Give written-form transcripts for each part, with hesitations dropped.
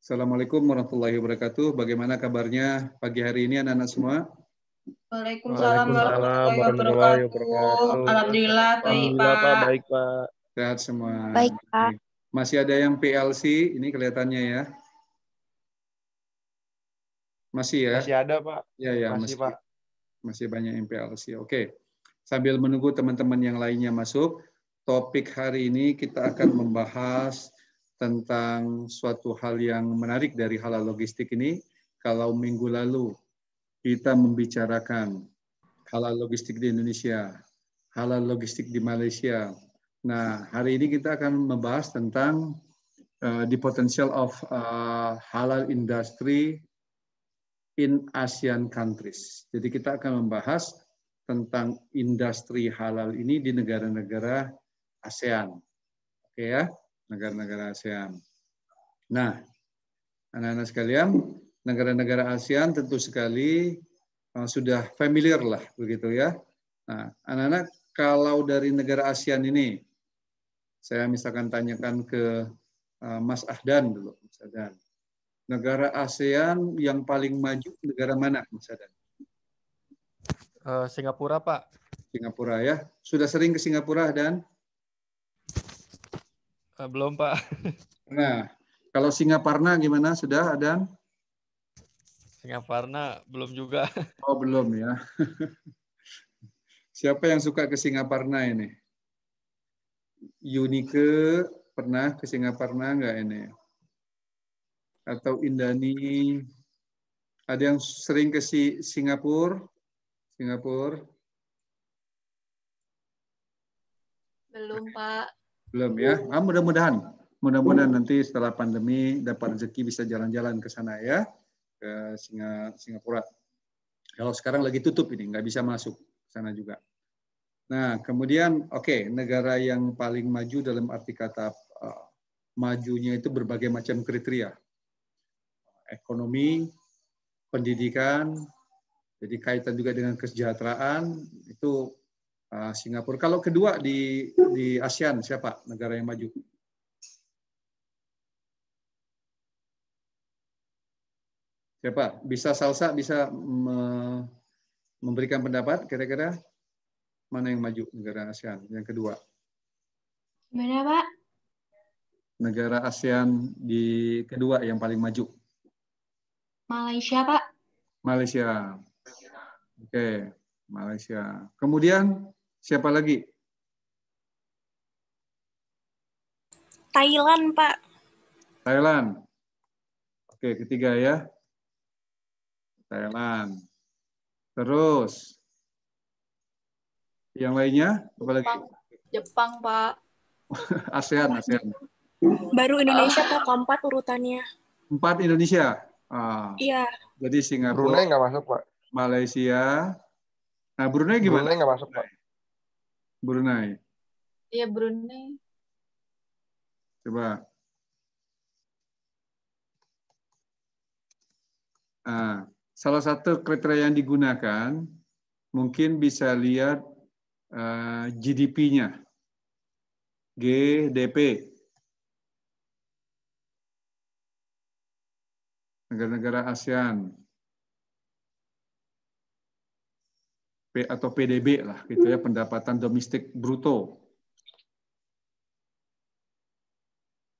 Assalamualaikum warahmatullahi wabarakatuh. Bagaimana kabarnya pagi hari ini anak-anak semua? Waalaikumsalam Waalaikumsalam warahmatullahi warahmatullahi wabarakatuh. wabarakatuh. Alhamdulillah baik, Alhamdulillah Pak, Pak. baik Pak. Sehat semua. Baik, Pak. Masih ada yang PLC, ini kelihatannya ya. Masih ya? Masih ada Pak. Ya, Masih Pak. masih banyak yang PLC. Oke. Sambil menunggu teman-teman yang lainnya masuk, topik hari ini kita akan membahas tentang suatu hal yang menarik dari halal logistik ini. Kalau minggu lalu kita membicarakan halal logistik di Indonesia, halal logistik di Malaysia. Nah, hari ini kita akan membahas tentang the potential of halal industry in ASEAN countries. Jadi kita akan membahas tentang industri halal ini di negara-negara ASEAN. Oke ya, negara-negara ASEAN. Nah, anak-anak sekalian, negara-negara ASEAN tentu sekali sudah familiar lah begitu ya. Nah, anak-anak kalau dari negara ASEAN ini, saya misalkan tanyakan ke Mas Ahdan dulu, Mas Ahdan. Negara ASEAN yang paling maju negara mana, Mas Ahdan? Singapura Pak. Singapura ya. Sudah sering ke Singapura dan? Belum Pak. Nah, kalau Singaparna gimana? Sudah Adan? Singaparna belum juga. Oh belum ya. Siapa yang suka ke Singaparna ini? Yunike pernah ke Singaparna nggak ini? Atau Indani? Ada yang sering ke Singapura? Singapura? Belum, Pak. Belum ya. Mudah-mudahan nanti setelah pandemi dapat rezeki bisa jalan-jalan ke sana ya, ke Singapura. Kalau sekarang lagi tutup ini, nggak bisa masuk ke sana juga. Nah, kemudian negara yang paling maju dalam arti kata majunya itu berbagai macam kriteria. Ekonomi, pendidikan, jadi kaitan juga dengan kesejahteraan, itu Singapura. Kalau kedua di ASEAN, siapa negara yang maju? Siapa? Bisa Salsa, bisa memberikan pendapat kira-kira mana yang maju negara ASEAN yang kedua? Gimana, Pak? Negara ASEAN di kedua yang paling maju. Malaysia, Pak. Malaysia. Oke, Malaysia. Kemudian siapa lagi? Thailand, Pak. Thailand. Oke, ketiga ya. Thailand. Terus yang lainnya apa lagi? Jepang, Pak. ASEAN. Baru Indonesia, Pak, keempat urutannya. 4 Indonesia. Iya. Jadi Singapura, Brunei nggak masuk Pak. Malaysia. Nah, Brunei gimana? Brunei nggak masuk Pak. Brunei. Iya, Brunei. Coba. Salah satu kriteria yang digunakan mungkin bisa lihat GDP-nya. GDP. Negara-negara ASEAN. Atau PDB lah gitu ya, pendapatan domestik bruto.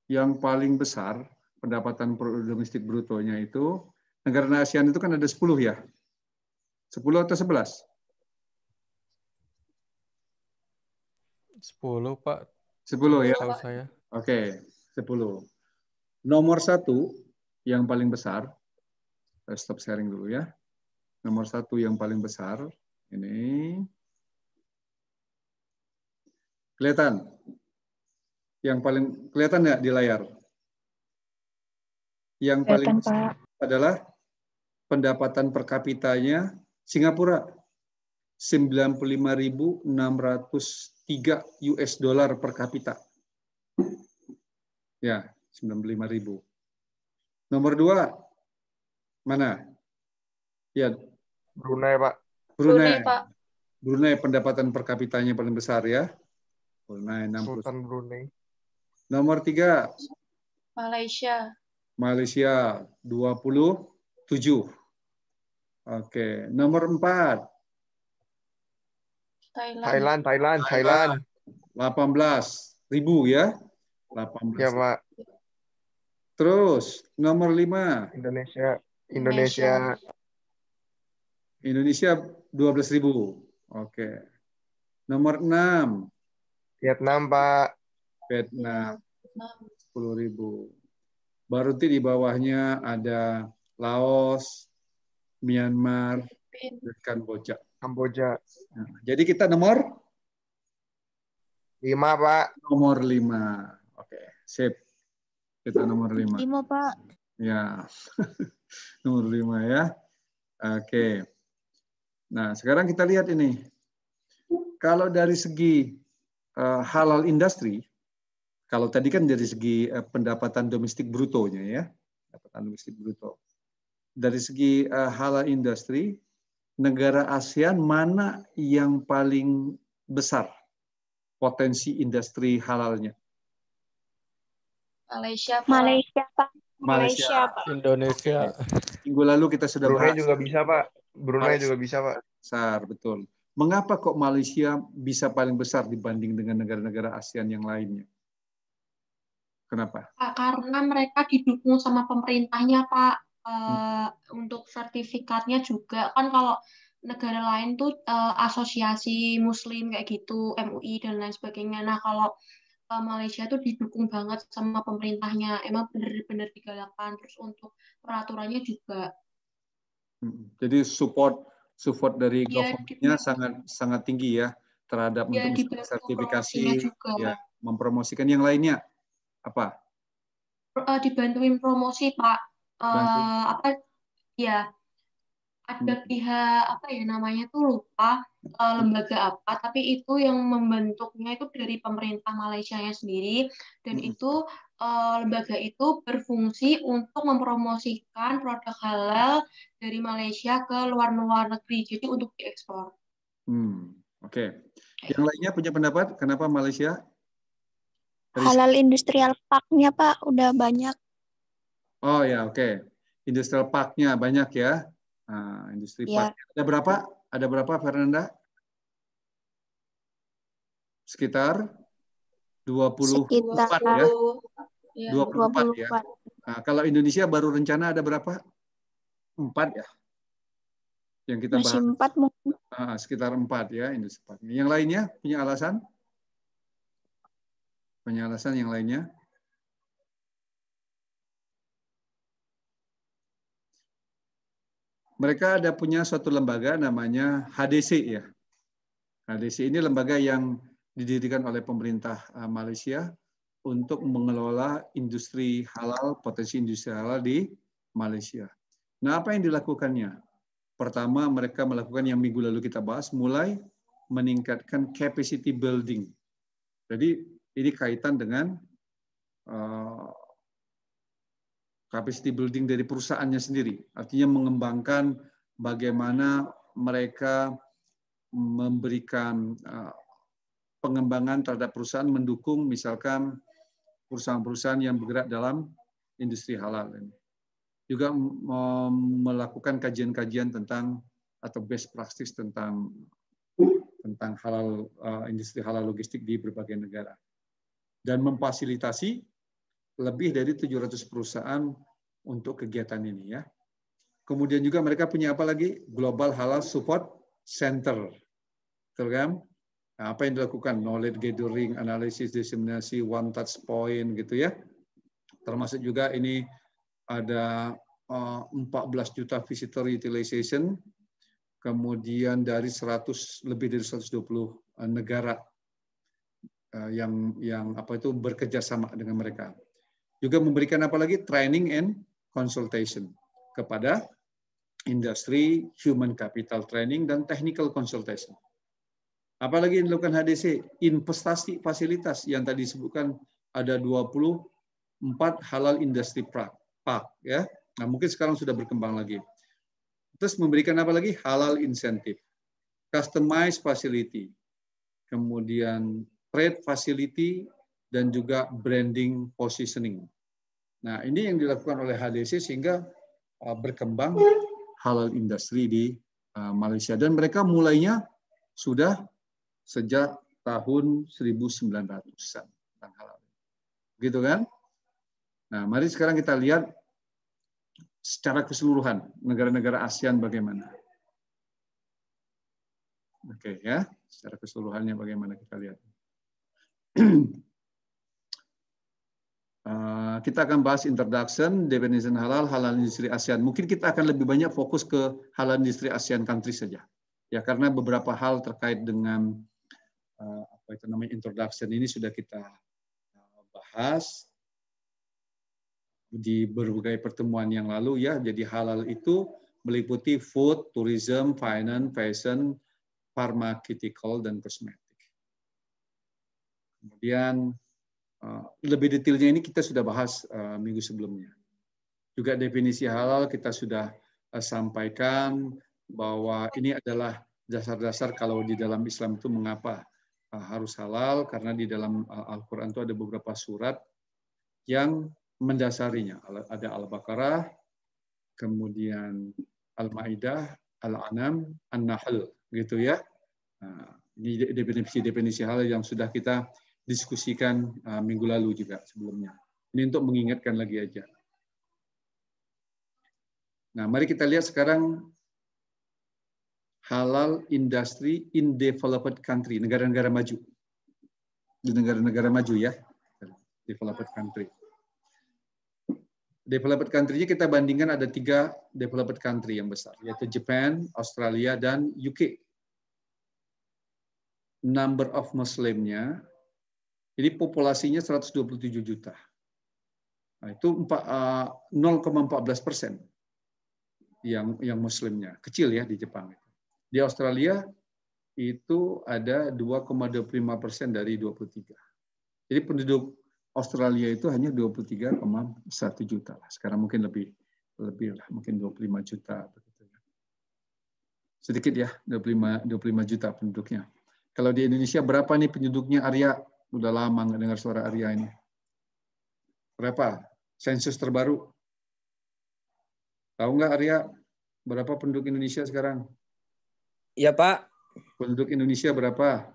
Yang paling besar pendapatan domestik brutonya itu negara ASEAN itu kan ada 10 ya. 10 atau 11? 10 Pak. 10 ya. Tahu saya. Oke, 10. Nomor 1 yang paling besar, stop sharing dulu ya. Nomor 1 yang paling besar ini kelihatan. Yang paling kelihatan nggak di layar? Yang paling besar adalah pendapatan per kapitanya Singapura. 95.603 US dollar per kapita. Ya, 95.000. Nomor 2 mana? Ya, Brunei Pak. Brunei. Pak. Brunei pendapatan per kapitanya paling besar ya. Brunei 60. Sultan Brunei. Nomor 3 Malaysia. Malaysia 27. Oke, nomor 4 Thailand. Thailand. 18.000 ya. 18. Ya, Pak. Terus nomor 5 Indonesia. Indonesia 12.000. Oke. Nomor 6 Vietnam, Pak. Vietnam 10.000. Baru di bawahnya ada Laos, Myanmar, dan Kamboja. Nah, jadi kita nomor 5, Pak. nomor 5. Oke, sip. Kita nomor 5. 5, Pak. Ya. Nomor 5 ya. Oke. Nah, sekarang kita lihat ini. Kalau dari segi halal industri, kalau tadi kan dari segi pendapatan domestik brutonya ya, pendapatan domestik bruto. Dari segi halal industri, negara ASEAN mana yang paling besar potensi industri halalnya? Malaysia, Pak. Malaysia, Pak. Malaysia. Pak. Indonesia. Minggu lalu kita sudah Brunei bahas. juga bisa, Pak. Brunei Malaysia. juga bisa, Pak. Besar, betul. Mengapa kok Malaysia bisa paling besar dibanding dengan negara-negara ASEAN yang lainnya? Kenapa? Pak, karena mereka didukung sama pemerintahnya, Pak. Untuk sertifikatnya juga kan kalau negara lain tuh asosiasi Muslim kayak gitu, MUI dan lain sebagainya. Nah, kalau Malaysia tuh didukung banget sama pemerintahnya, emang benar-benar digalakkan. Terus untuk peraturannya juga. Jadi support dari Ya, government-nya sangat tinggi ya terhadap ya untuk dibantu sertifikasi, promosinya juga. ya, mempromosikan yang lainnya. Apa? Dibantuin promosi, Pak. Bantu. Ya, ada pihak apa ya namanya tuh lupa lembaga apa, tapi itu yang membentuknya itu dari pemerintah Malaysianya sendiri, dan itu lembaga itu berfungsi untuk mempromosikan produk halal dari Malaysia ke luar negeri, jadi untuk diekspor. Oke. Yang lainnya punya pendapat kenapa Malaysia? Halal industrial park-nya, Pak, udah banyak. Oh ya, oke. Industrial park-nya banyak ya. Nah, industri park. Ada berapa? Ada berapa, Fernanda? Sekitar 24 ya. 24 ya. Nah, kalau Indonesia baru rencana ada berapa? 4 ya. Yang kita bahas. Masih 4 mungkin. Sekitar 4 ya industri park. Yang lainnya punya alasan? Punya alasan yang lainnya? Mereka ada punya suatu lembaga namanya HDC ya. HDC ini lembaga yang didirikan oleh pemerintah Malaysia untuk mengelola industri halal, potensi industri halal di Malaysia. Nah, apa yang dilakukannya? Pertama, mereka melakukan yang minggu lalu kita bahas, mulai meningkatkan capacity building. Jadi, ini kaitan dengan capacity building dari perusahaannya sendiri. Artinya mengembangkan bagaimana mereka memberikan pengembangan terhadap perusahaan, mendukung misalkan perusahaan-perusahaan yang bergerak dalam industri halal. Juga melakukan kajian-kajian tentang atau best practice tentang halal, industri halal logistik di berbagai negara. Dan memfasilitasi lebih dari 700 perusahaan untuk kegiatan ini ya. Kemudian juga mereka punya apa lagi? Global Halal Support Center. Betul kan? Nah, apa yang dilakukan? Knowledge gathering, analisis, diseminasi, one touch point gitu ya. Termasuk juga ini ada 14 juta visitor utilization, kemudian dari lebih dari 120 negara yang apa itu bekerja sama dengan mereka. Juga memberikan apa lagi? Training and consultation kepada industri, human capital training, dan technical consultation. Apalagi yang dilakukan HDC? Investasi fasilitas yang tadi disebutkan ada 24 halal industry park ya. Nah, mungkin sekarang sudah berkembang lagi. Terus memberikan apa lagi? Halal insentif, customized facility, kemudian trade facility, dan juga branding positioning. Nah, ini yang dilakukan oleh HDC sehingga berkembang halal industri di Malaysia. Dan mereka mulainya sudah sejak tahun 1900-an tentang halal. Gitu kan? Nah, mari sekarang kita lihat secara keseluruhan negara-negara ASEAN bagaimana. Oke ya, secara keseluruhannya bagaimana kita lihat. Kita akan bahas introduction, definition halal, halal industri ASEAN. Mungkin kita akan lebih banyak fokus ke halal industri ASEAN country saja. Ya, karena beberapa hal terkait dengan apa itu namanya introduction ini sudah kita bahas di berbagai pertemuan yang lalu ya. Jadi halal itu meliputi food, tourism, finance, fashion, pharmaceutical, dan kosmetik. Kemudian lebih detailnya ini kita sudah bahas minggu sebelumnya. Juga definisi halal kita sudah sampaikan bahwa ini adalah dasar-dasar kalau di dalam Islam itu mengapa harus halal, karena di dalam Al-Quran itu ada beberapa surat yang mendasarinya. Ada Al-Baqarah, kemudian Al-Maidah, Al-An'am, An-Nahl, gitu ya. Nah, ini definisi halal yang sudah kita diskusikan minggu lalu juga sebelumnya. Ini untuk mengingatkan lagi aja. Nah, mari kita lihat sekarang halal industri in developed country, negara-negara maju. Di negara-negara maju ya, developed country. Developed country-nya kita bandingkan ada 3 developed country yang besar, yaitu Japan, Australia, dan UK. Number of Muslimnya, ini populasinya 127 juta. Nah, itu 0,14% yang Muslimnya. Kecil ya di Jepang. Di Australia itu ada 2,25% dari 23. Jadi penduduk Australia itu hanya 23,1 juta. Sekarang mungkin lebih lah, mungkin 25 juta. Sedikit ya, 25 juta penduduknya. Kalau di Indonesia berapa nih penduduknya, Arya? Udah lama nggak dengar suara Arya ini. Berapa? Sensus terbaru. Tahu nggak Arya, berapa penduduk Indonesia sekarang? Iya, Pak. Penduduk Indonesia berapa?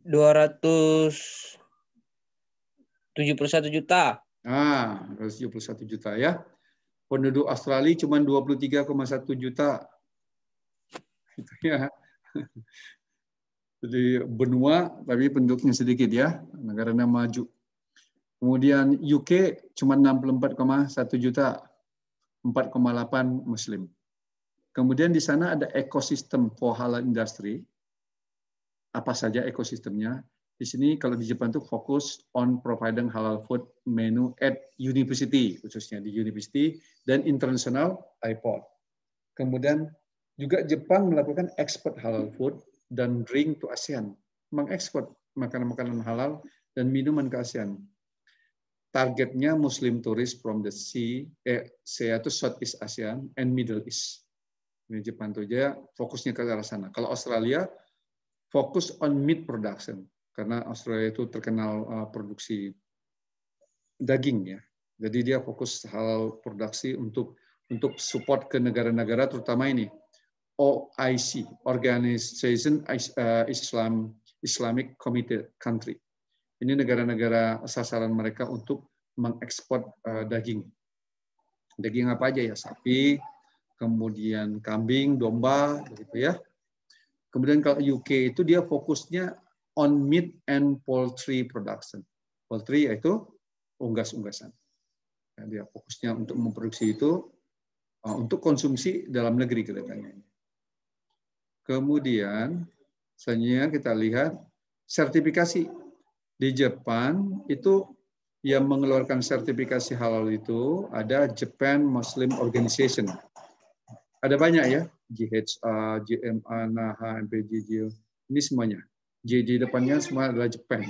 271 juta. 271 juta ya. Penduduk Australia cuma 23,1 juta. Itu ya. Jadi benua, tapi penduduknya sedikit ya, negara maju. Kemudian UK cuma 64,1 juta, 4,8 Muslim. Kemudian di sana ada ekosistem for halal industry. Apa saja ekosistemnya? Di sini kalau di Jepang itu fokus on providing halal food menu at university, khususnya di university dan international airport. Kemudian juga Jepang melakukan ekspor halal food dan drink to ASEAN, mengekspor makanan-makanan halal dan minuman ke ASEAN. Targetnya Muslim tourist from the sea to Southeast ASEAN and Middle East. Ini Jepang itu aja fokusnya ke arah sana. Kalau Australia fokus on meat production, karena Australia itu terkenal produksi daging ya. Jadi dia fokus halal produksi untuk support ke negara-negara terutama ini. OIC, Organization Islamic Committed Country. Ini negara-negara sasaran mereka untuk mengekspor daging. Daging apa aja ya? Sapi, kemudian kambing, domba, gitu ya. Kemudian kalau UK itu dia fokusnya on meat and poultry production. Poultry yaitu unggas-unggasan. Dia fokusnya untuk memproduksi itu untuk konsumsi dalam negeri kelihatannya. Kemudian selanjutnya kita lihat sertifikasi. Di Jepang itu yang mengeluarkan sertifikasi halal itu ada Japan Muslim Organization. Ada banyak ya, JHA, JMA, NAHA, MPJJ, ini semuanya. J di depannya semua adalah Japan.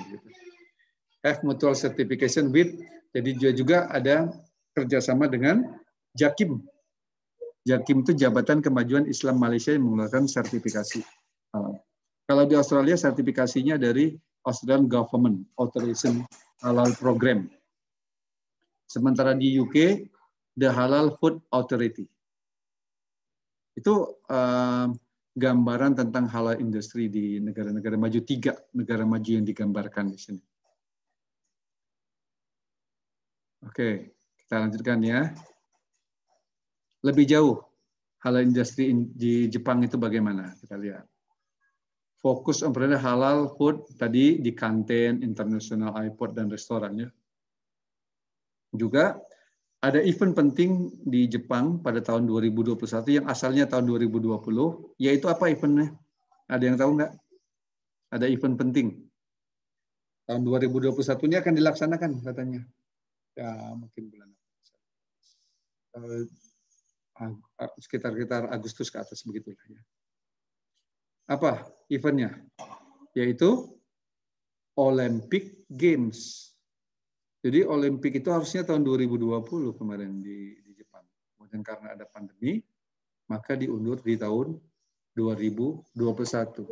Have mutual certification with, jadi dia juga ada kerjasama dengan JAKIM. JAKIM itu Jabatan Kemajuan Islam Malaysia yang mengeluarkan sertifikasi. Kalau di Australia sertifikasinya dari Australian Government Authorization Halal Program. Sementara di UK, the Halal Food Authority. Itu gambaran tentang halal industri di negara-negara maju, 3 negara maju yang digambarkan di sini. Oke, kita lanjutkan ya. Lebih jauh, halal industri di Jepang itu bagaimana? Kita lihat. Fokus on halal food tadi di kantin, international airport, dan restorannya. Juga ada event penting di Jepang pada tahun 2021 yang asalnya tahun 2020, yaitu apa eventnya? Ada yang tahu nggak? Ada event penting. Tahun 2021 ini akan dilaksanakan katanya. Ya, mungkin bulan sekitar Agustus ke atas begitulah ya. Apa eventnya? Yaitu Olympic Games. Jadi Olimpik itu harusnya tahun 2020 kemarin di Jepang. Kemudian karena ada pandemi, maka diundur di tahun 2021.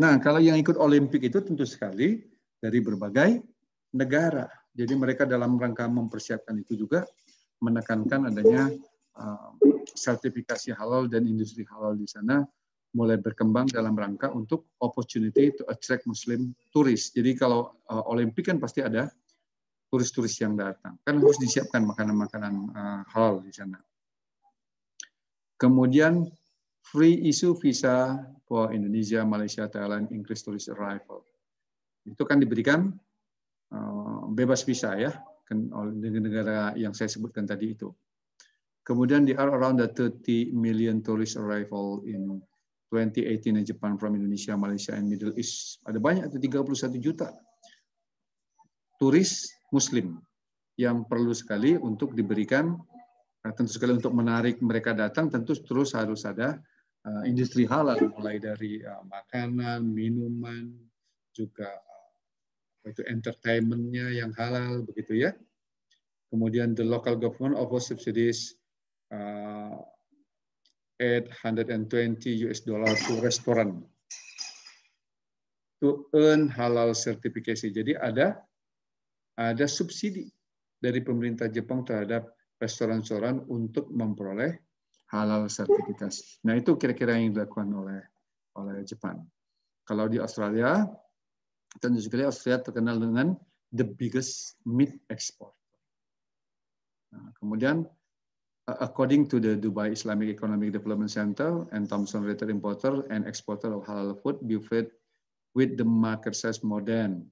Nah, kalau yang ikut Olimpik itu tentu sekali dari berbagai negara. Jadi mereka dalam rangka mempersiapkan itu juga menekankan adanya sertifikasi halal dan industri halal di sana mulai berkembang dalam rangka untuk opportunity to attract Muslim turis. Jadi kalau Olimpik kan pasti ada turis-turis yang datang. Kan harus disiapkan makanan-makanan halal di sana. Kemudian free issue visa for Indonesia, Malaysia, Thailand, increase tourist arrival. Itu kan diberikan bebas visa ya, oleh negara yang saya sebutkan tadi itu. Kemudian there are around 30 million tourist arrival in 2018 in Japan from Indonesia, Malaysia, and Middle East. Ada banyak, itu 31 juta turis Muslim yang perlu sekali untuk diberikan, tentu sekali untuk menarik mereka datang, tentu terus harus ada industri halal, mulai dari makanan, minuman, juga itu entertainment-nya yang halal, begitu ya. Kemudian the local government offers subsidies $820 to restaurant to earn halal certification. Jadi ada subsidi dari pemerintah Jepang terhadap restoran-restoran untuk memperoleh halal sertifikasi. Nah, itu kira-kira yang dilakukan oleh Jepang. Kalau di Australia, tentu sekali Australia terkenal dengan the biggest meat export. Nah, kemudian according to the Dubai Islamic Economic Development Center and Thomson Reuters importer and exporter of halal food, Buffett with the market size more than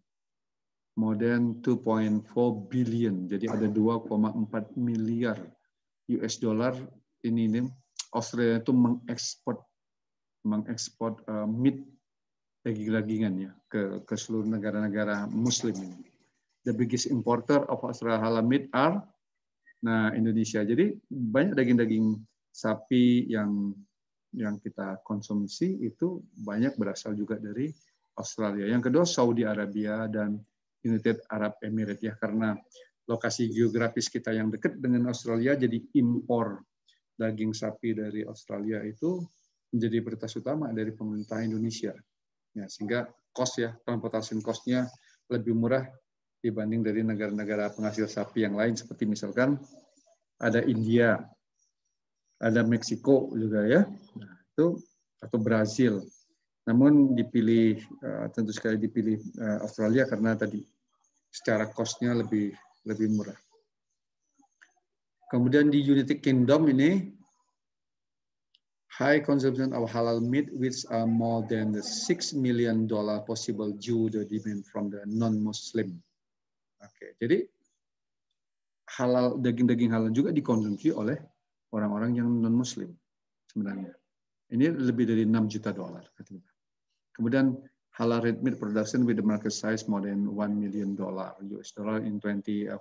2.4 billion. Jadi ada 2,4 miliar US dollar ini Australia itu mengekspor meat daging-dagingan ya ke seluruh negara-negara Muslim ini. The biggest importer of Australia halal meat are Indonesia. Jadi banyak daging-daging sapi yang kita konsumsi itu banyak berasal juga dari Australia. Yang kedua Saudi Arabia dan United Arab Emirates ya, karena lokasi geografis kita yang dekat dengan Australia, jadi impor daging sapi dari Australia itu menjadi prioritas utama dari pemerintah Indonesia. Ya, sehingga transportasi cost-nya lebih murah dibanding dari negara-negara penghasil sapi yang lain, seperti misalkan ada India, ada Meksiko juga ya, atau Brazil. Namun tentu sekali dipilih Australia karena tadi secara cost-nya lebih murah. Kemudian di United Kingdom ini high consumption of halal meat, which are more than the $6 million possible due the demand from the non-Muslim. Oke, jadi daging-daging halal juga dikonsumsi oleh orang-orang yang non-Muslim sebenarnya. Ini lebih dari $6 juta katanya. Kemudian halal red meat production with the market size more than $1 million US dollar in 2014.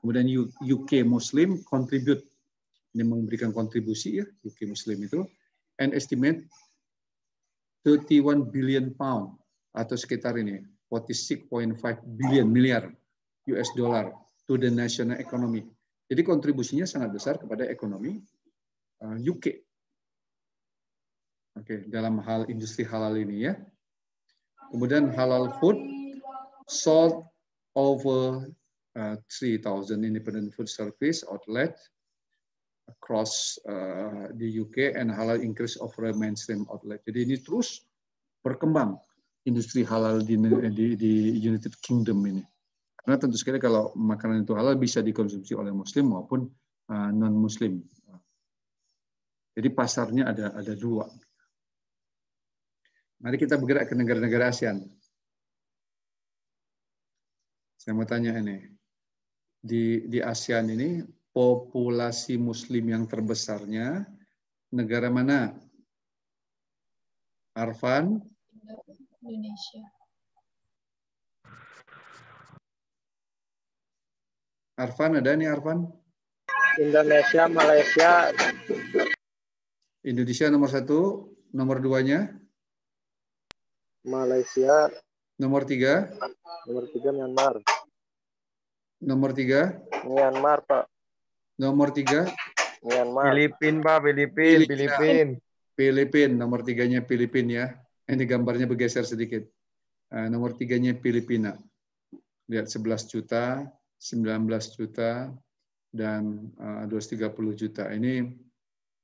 Kemudian UK Muslim contribute, ini memberikan kontribusi ya, UK Muslim itu, and estimate 31 billion pound atau sekitar ini 46.5 miliar US dollar to the national economy. Jadi kontribusinya sangat besar kepada ekonomi UK. Oke, dalam hal industri halal ini ya. Kemudian halal food sold over 3,000 independent food service outlet across the UK and halal increase of mainstream outlet. Jadi ini terus berkembang industri halal di United Kingdom ini. Karena tentu sekali kalau makanan itu halal bisa dikonsumsi oleh Muslim maupun non-Muslim. Jadi pasarnya ada dua. Mari kita bergerak ke negara-negara ASEAN. Saya mau tanya ini, di ASEAN ini populasi Muslim yang terbesarnya negara mana? Arfan? Indonesia. Arfan ada nih Arfan? Indonesia, Malaysia. Indonesia nomor 1, nomor 2-nya? Malaysia. Nomor 3? Nomor 3 Myanmar. Nomor 3? Myanmar, Pak. Nomor 3? Myanmar. Filipin, Pak. Filipin. Filipin, nomor 3-nya Filipin ya. Ini gambarnya bergeser sedikit. Nomor 3-nya Filipina. Lihat 11 juta, 19 juta, dan 230 juta. Ini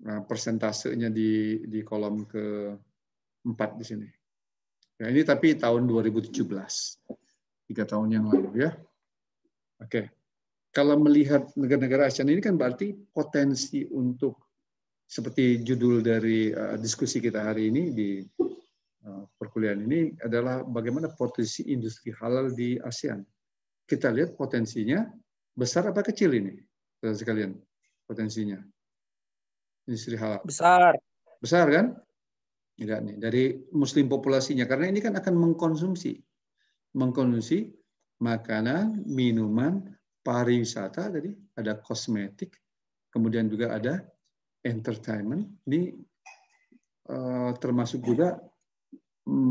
persentasenya di kolom ke-4 di sini. Ya, ini tapi tahun 2017. 3 tahun yang lalu ya. Oke. Kalau melihat negara-negara ASEAN ini kan berarti potensi untuk seperti judul dari diskusi kita hari ini di perkuliahan ini adalah bagaimana potensi industri halal di ASEAN. Kita lihat potensinya besar apa kecil ini, saudara sekalian, potensinya. Industri halal. Besar. Besar kan? Tidak nih, dari Muslim populasinya. Karena ini kan akan mengkonsumsi makanan, minuman, pariwisata, tadi ada kosmetik, kemudian juga ada entertainment. Ini termasuk juga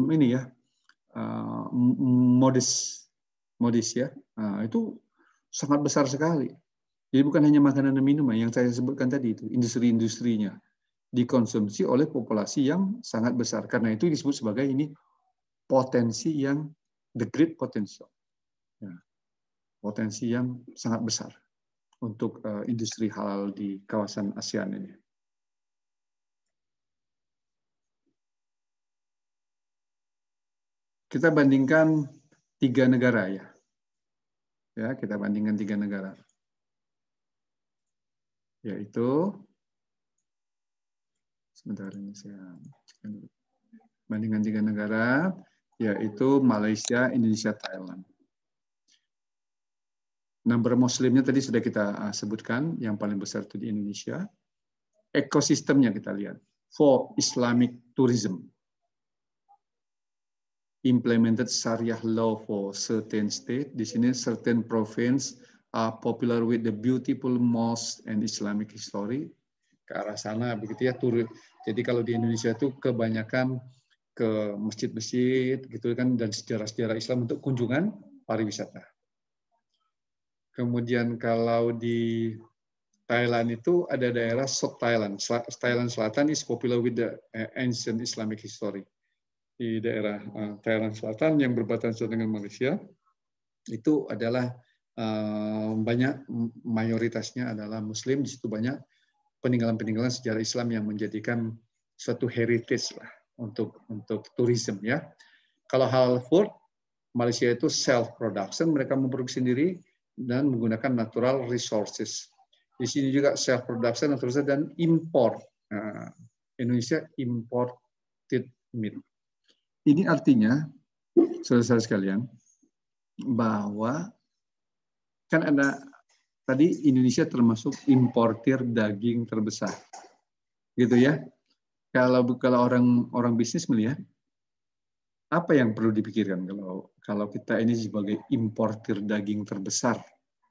ini ya, modis ya. Itu sangat besar sekali. Jadi bukan hanya makanan dan minuman yang saya sebutkan tadi itu, industri-industrinya dikonsumsi oleh populasi yang sangat besar. Karena itu disebut sebagai ini potensi yang the great potential. Ya, potensi yang sangat besar untuk industri halal di kawasan ASEAN ini. Kita bandingkan 3 negara ya. Ya, kita bandingkan 3 negara. Yaitu sebentar ini saya bandingkan 3 negara, yaitu Malaysia, Indonesia, Thailand. Number Muslimnya tadi sudah kita sebutkan, yang paling besar itu di Indonesia. Ekosistemnya kita lihat. For Islamic tourism. Implemented Syariah law for certain state. Di sini certain province are popular with the beautiful mosque and Islamic history. Ke arah sana begitu ya, jadi kalau di Indonesia itu kebanyakan ke masjid-masjid gitu kan, dan sejarah-sejarah Islam untuk kunjungan pariwisata. Kemudian kalau di Thailand itu ada daerah South Thailand. Thailand Selatan is popular with the ancient Islamic history. Di daerah Thailand Selatan yang berbatasan dengan Malaysia itu adalah banyak, mayoritasnya adalah Muslim. Di situ banyak peninggalan-peninggalan sejarah Islam yang menjadikan suatu heritage lah untuk tourism ya. Kalau halal food, Malaysia itu self production, mereka memproduksi sendiri dan menggunakan natural resources. Di sini juga self production dan import. Nah, Indonesia imported meat. Ini artinya, saudara-saudara sekalian, bahwa kan ada tadi Indonesia termasuk importir daging terbesar, gitu ya. Kalau orang bisnis melihat, apa yang perlu dipikirkan kalau kita ini sebagai importir daging terbesar,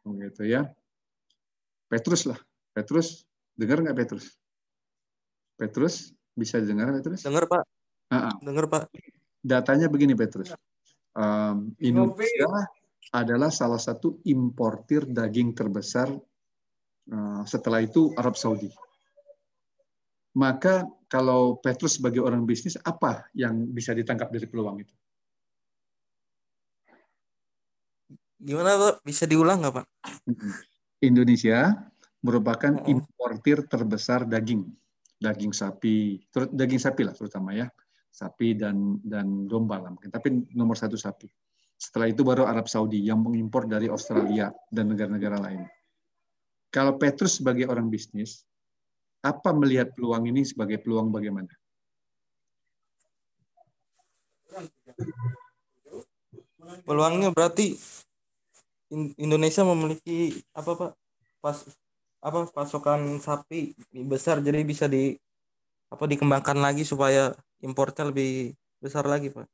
gitu ya. Petrus lah, Petrus dengar nggak Petrus? Petrus bisa didengar Petrus? Dengar Pak. Dengar Pak. Datanya begini Petrus, Indonesia adalah salah satu importir daging terbesar, setelah itu Arab Saudi. Maka kalau Petrus sebagai orang bisnis, apa yang bisa ditangkap dari peluang itu? Gimana Pak? Bisa diulang nggak Pak? Indonesia merupakan importir terbesar daging sapi, daging sapi lah terutama ya, sapi dan domba lah mungkin. Tapi nomor 1 sapi. Setelah itu baru Arab Saudi yang mengimpor dari Australia dan negara-negara lain. Kalau Petrus sebagai orang bisnis, apa melihat peluang ini sebagai peluang bagaimana? Peluangnya berarti Indonesia memiliki apa Pak? Pasokan sapi besar, jadi bisa dikembangkan lagi supaya importnya lebih besar lagi Pak.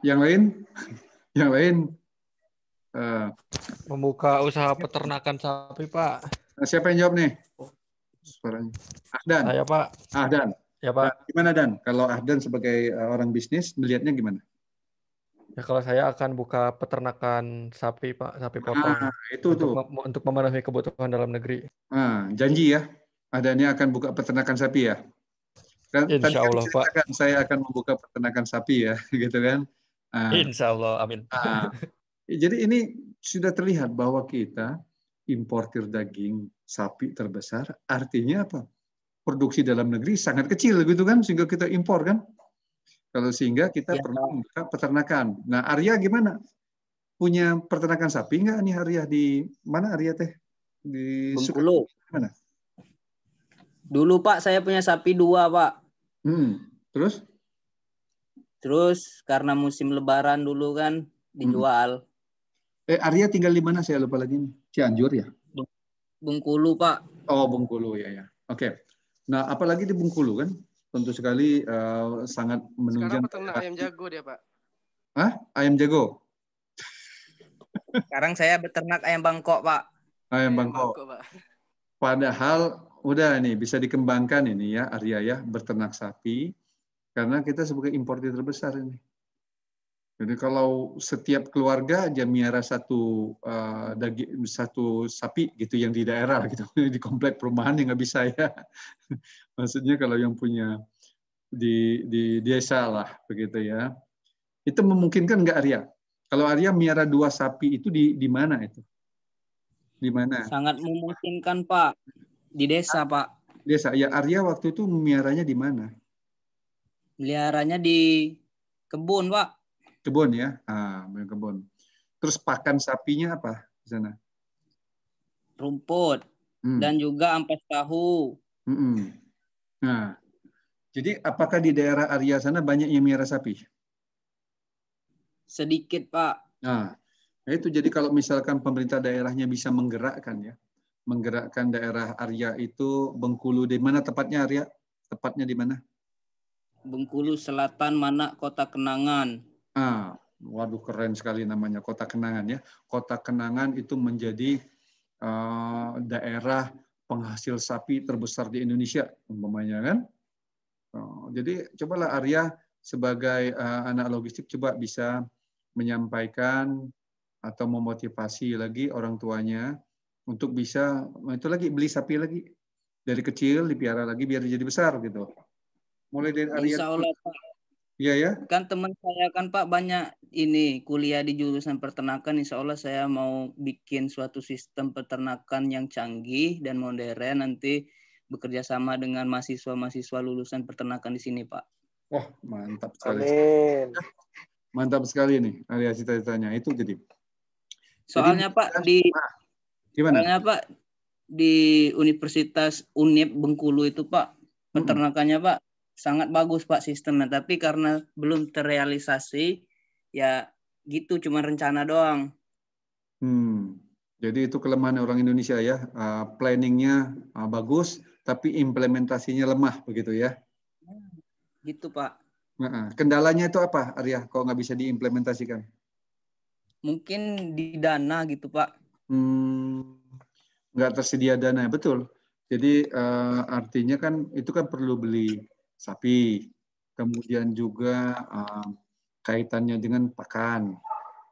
Yang lain? Yang lain? Membuka usaha peternakan sapi, Pak. Siapa yang jawab nih? Suaranya. Ahdan. Saya, Pak. Ahdan. Ya, Pak. Gimana Dan? Kalau Ahdan sebagai orang bisnis melihatnya gimana? Ya, kalau saya akan buka peternakan sapi, Pak, sapi potong. Itu untuk memenuhi kebutuhan dalam negeri. Janji ya, Ahdannya akan buka peternakan sapi ya. Insya Allah, Pak. Saya akan membuka peternakan sapi ya, gitu kan? Insya Allah, amin. Jadi ini sudah terlihat bahwa kita importir daging sapi terbesar, artinya apa? Produksi dalam negeri sangat kecil gitu kan, sehingga kita impor kan? Kalau sehingga kita perlu membuka peternakan. Nah, Arya gimana? Punya peternakan sapi nggak nih Arya? Di mana Arya teh? Di Bengkulu. Mana? Dulu Pak saya punya sapi 2 Pak. Terus? Terus karena musim Lebaran dulu kan dijual. Arya tinggal di mana? Saya lupa lagi nih. Cianjur ya? Bengkulu Pak. Oh Bengkulu ya. Oke. Nah apalagi di Bengkulu kan? Tentu sekali sangat menunjang. Sekarang peternak ayam jago dia Pak. Hah? Ayam jago? Sekarang saya beternak ayam Bangkok Pak. Ayam Bangkok. Pak. Padahal udah nih bisa dikembangkan ini ya Arya ya, berternak sapi karena kita sebagai importir terbesar ini. Jadi kalau setiap keluarga aja miara satu sapi gitu yang di daerah gitu di komplek perumahan yang nggak bisa ya. Maksudnya kalau yang punya di desa lah begitu ya. Itu memungkinkan nggak Arya? Kalau Arya miara 2 sapi itu di mana itu? Di mana? Sangat memungkinkan Pak. Di desa Pak. Desa. Ya Arya waktu itu memiaranya di mana? Meliharanya di kebun Pak. Kebun ya, kebun. Terus pakan sapinya apa di sana? Rumput dan juga ampas tahu. Nah, jadi apakah di daerah Arya sana banyak yang miara sapi? Sedikit Pak. Nah, itu jadi kalau misalkan pemerintah daerahnya bisa menggerakkan daerah Arya itu Bengkulu di mana tepatnya Arya? Tepatnya di mana? Bengkulu Selatan, Manak, Kota Kenangan. Waduh keren sekali namanya Kota Kenangan ya. Kota Kenangan itu menjadi daerah penghasil sapi terbesar di Indonesia umpamanya kan. Jadi cobalah Arya sebagai anak logistik coba bisa menyampaikan atau memotivasi lagi orang tuanya untuk bisa itu lagi beli sapi lagi dari kecil dipiara lagi biar jadi besar gitu. Mulai dari Arya. Insya Allah Pak. Iya ya. Kan teman saya kan Pak banyak ini kuliah di jurusan peternakan. Insya Allah saya mau bikin suatu sistem peternakan yang canggih dan modern nanti bekerja sama dengan mahasiswa-mahasiswa lulusan peternakan di sini Pak. Wah mantap sekali. Amin. Mantap sekali nih Arya cita-citanya itu jadi. Soalnya Pak soalnya Pak di Universitas UNIP Bengkulu itu Pak peternakannya Pak sangat bagus Pak sistemnya, tapi karena belum terrealisasi ya gitu cuma rencana doang. Jadi itu kelemahan orang Indonesia ya, planningnya bagus tapi implementasinya lemah begitu ya. Gitu Pak. Kendalanya itu apa Arya kalau nggak bisa diimplementasikan? Mungkin di dana gitu Pak. Nggak tersedia dana, betul. Jadi artinya kan itu kan perlu beli sapi, kemudian juga kaitannya dengan pakan,